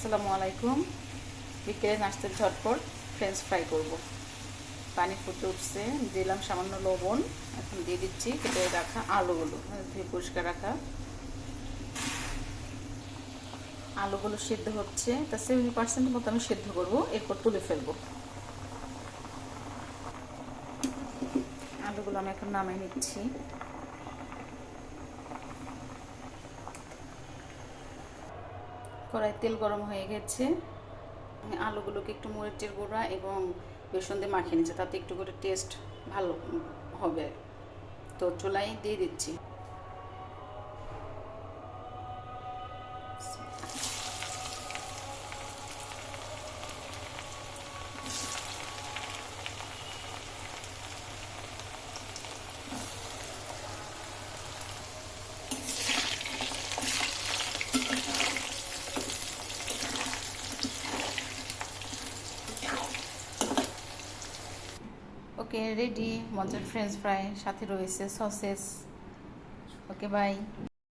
আসসালামু আলাইকুম। বিকেলে নাস্তার ঝটপট ফ্রেঞ্চ ফ্রাই করব। পানি ফুটে উঠছে, দিলাম সামান্য লবণ। এখন দিয়ে দিচ্ছি কেটে রাখা আলুগুলো, ধুয়ে পরিষ্কার রাখা আলুগুলো সিদ্ধ হচ্ছে। তা 70% মতো আমি সিদ্ধ করবো, এরপর তুলে ফেলবো। আলুগুলো আমি এখন নামিয়ে নিচ্ছি। কড়াই তেল গরম হয়ে গেছে। আলুগুলোকে একটু মরিচের গুঁড়া এবং বেসন দিয়ে মাখিয়ে নিচ্ছে, তাতে একটু করে টেস্ট ভালো হবে। তো চুলায় দিয়ে দিচ্ছি। ওকে, রেডি মজার ফ্রেঞ্চ ফ্রাই, সাথে রয়েছে সসেস। Okay, by.